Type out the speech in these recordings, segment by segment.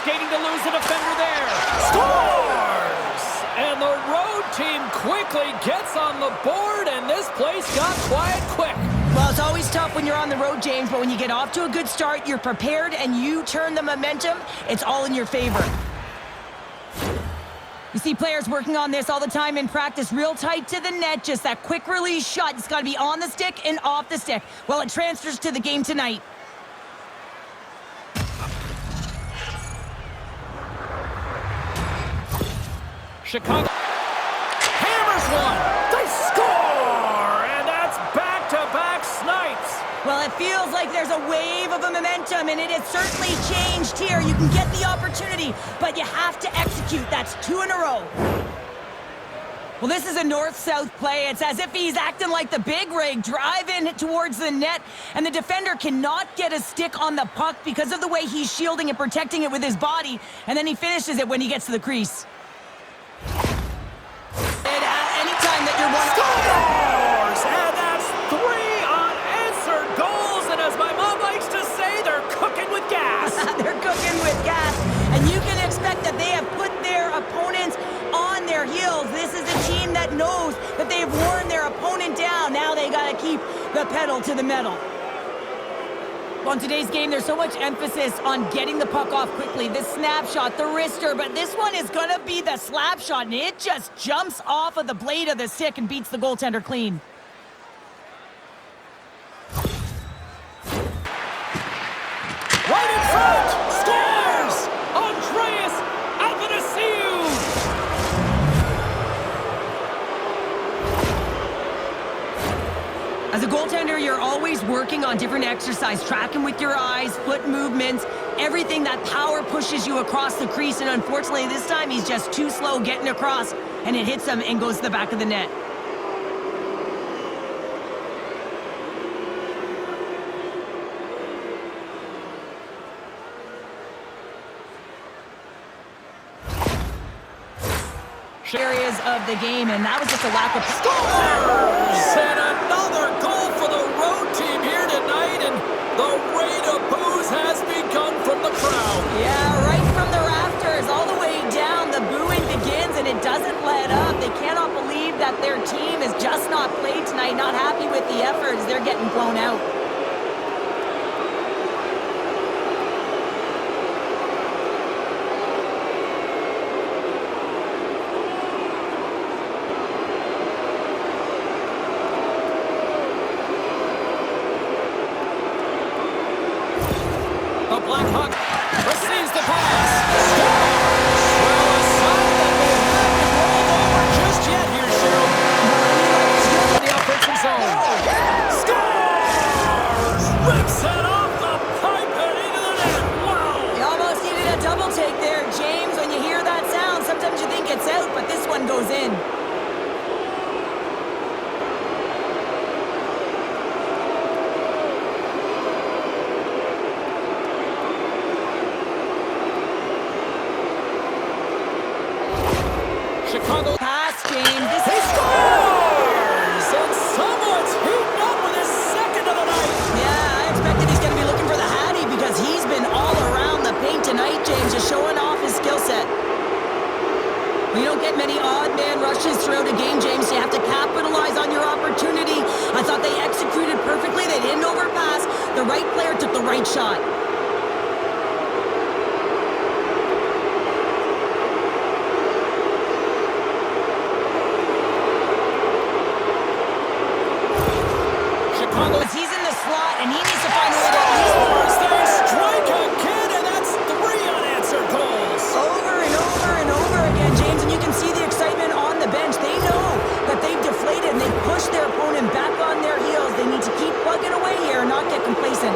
skating to lose the defender there. Scores! And the road team quickly gets on the board, and this place got quiet quick. Well, it's always tough when you're on the road, James, but when you get off to a good start, you're prepared, and you turn the momentum, it's all in your favor. You see players working on this all the time in practice, real tight to the net, just that quick release shot. It's got to be on the stick and off the stick. Well, it transfers to the game tonight. Chicago hammers one. They score! And that's back-to-back snipes. Well, it feels like there's a wave of a momentum, and it has certainly changed here. You can get the opportunity, but you have to execute. That's 2 in a row. Well, this is a north-south play. It's as if he's acting like the big rig, driving towards the net, and the defender cannot get a stick on the puck because of the way he's shielding and protecting it with his body, and then he finishes it when he gets to the crease. And anytime that you're one Scores! And that's 3 unanswered goals, and as my mom likes to say, they're cooking with gas. They're cooking with gas, and you can expect that they have put their opponents on their heels. This is a team that knows that they've worn their opponent down. Now they got to keep the pedal to the metal. On today's game, there's so much emphasis on getting the puck off quickly. This snapshot, the wrister, but this one is going to be the slap shot, and it just jumps off of the blade of the stick and beats the goaltender clean. Right in front! Scores! Andreas Athanasiou! As a goaltender, you're always working on different exercise, tracking with your eyes, foot movements, everything. That power pushes you across the crease, and unfortunately this time he's just too slow getting across, and it hits him and goes to the back of the net. Areas of the game, and that was just a lack of Scores! And another goal for the road team here tonight, and the rain of boos has begun from the crowd. Yeah, right from the rafters all the way down, the booing begins, and it doesn't let up. They cannot believe that their team has just not played tonight, not happy with the efforts. They're getting blown out. The Blackhawks receives the pass. Well, a sign that they haven't rolled over just yet here, Cheryl. The offensive zone. Scores! Rips it off the pipe and into the net. Wow! You almost needed a double take there, James. When you hear that sound, sometimes you think it's out, but this one goes in. Chicago Pass, James. This he is scores! And someone's heating up with his second of the night. Yeah, I expected he's going to be looking for the Hattie because he's been all around the paint tonight, James, just showing off his skill set. You don't get many odd man rushes throughout a game, James. You have to capitalize on your opportunity. I thought they executed perfectly. They didn't overpass. The right player took the right shot. He's in the slot, and he needs to find a way to at least... They strike again, and that's 3 unanswered goals. Over and over and over again, James, and you can see the excitement on the bench. They know that they've deflated, and they've pushed their opponent back on their heels. They need to keep plugging away here and not get complacent.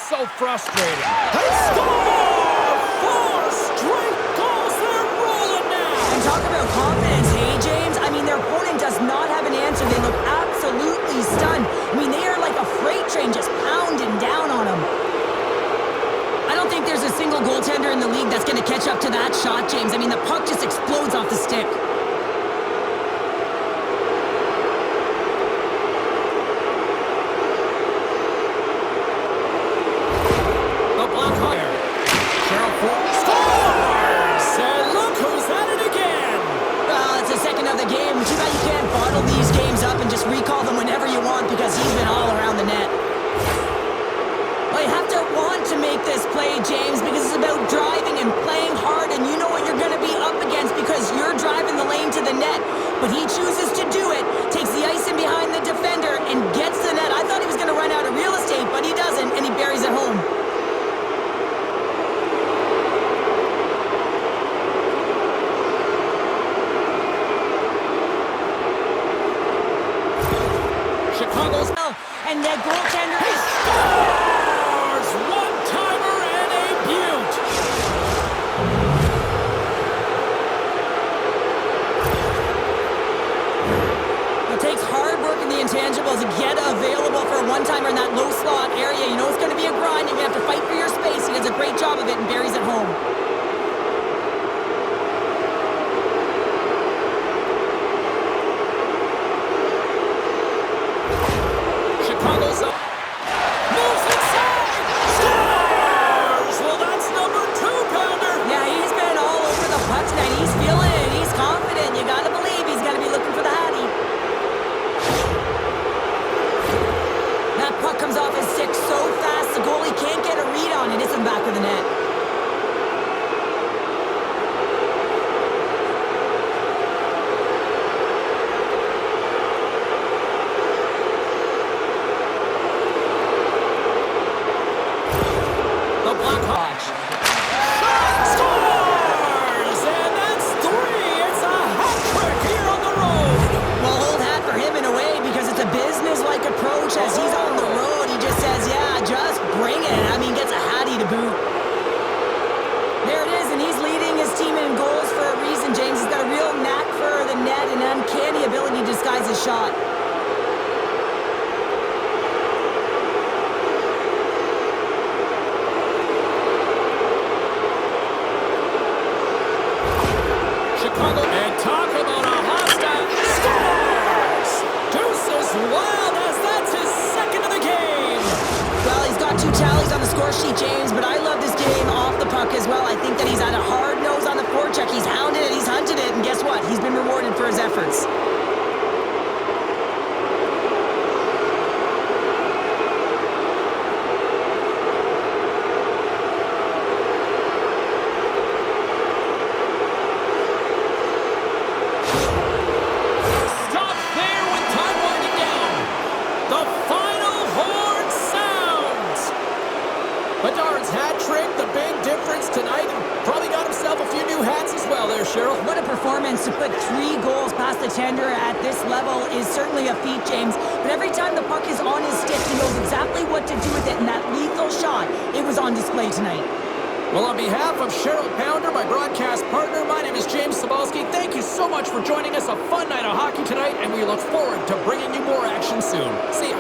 So frustrated. They score! 4 straight goals. They're rolling now. And talk about confidence, hey, James? I mean, their opponent does not have an answer. They look absolutely stunned. I mean, they are like a freight train just pounding down on them. catch up to that shot, James. I mean, the puck just explodes off the stick. The Blackhawks. Cheryl Ford scores! And look who's at it again! Well, it's the second of the game. Too bad you can't bottle these games up and just recall them whenever you want because he's been all around the net. Well, you have to want to make this play, James, because it's about driving and playing hard, and you know what you're going to be up against because you're driving the lane to the net. But he chooses to do it, takes the ice in behind the defender, and gets the net. I thought he was going to run out of real estate, but he doesn't, and he buries it home. Chicago's And the goaltender is... scores! One-timer and a beaut! It takes hard work in the intangibles to get available for a one-timer in that low slot area. You know it's going to be a grind. You're going to have to fight for your space. He does a great job of it and buries it home. Chicago's up. Moves inside! Scores! Well, that's number 2-pounder! Yeah, he's been all over the puck tonight. He's feeling it. He's confident. You got to believe he's going to be looking for the hattie. That puck comes off his stick so fast, the goalie can't get a read on it. It's in the back of the net. The Blackhawks. Scores! And that's 3! It's a hat trick here on the road! Well, old hat for him in a way because it's a business-like approach as he's on the road. He just says, yeah, just bring it. I mean, gets a hattie to boot. There it is, and he's leading his team in goals for a reason, James. He's got a real knack for the net and uncanny ability to disguise his shot. Chicago, and talk about a hostile scores! Deuces wild as that's his second of the game! Well, he's got 2 tallies on the score sheet, James, but I love this game off the puck as well. I think that he's had a hard nose on the forecheck. He's hounded it, he's hunted it, and guess what? He's been rewarded for his efforts. Stop there with time winding down. The final horn sounds. Bedard's hat trick, the big difference tonight. Probably got himself a few new hats as well there, Cheryl. What a performance to put 3 goals past the tender at this level is certainly a feat, James. But every time the puck is on his stick, he knows exactly what to do with it, and that lethal shot, it was on display tonight. Well, on behalf of Cheryl Pounder, my broadcast partner, my name is James Cebulski. Thank you so much for joining us. A fun night of hockey tonight, and we look forward to bringing you more action soon. See ya.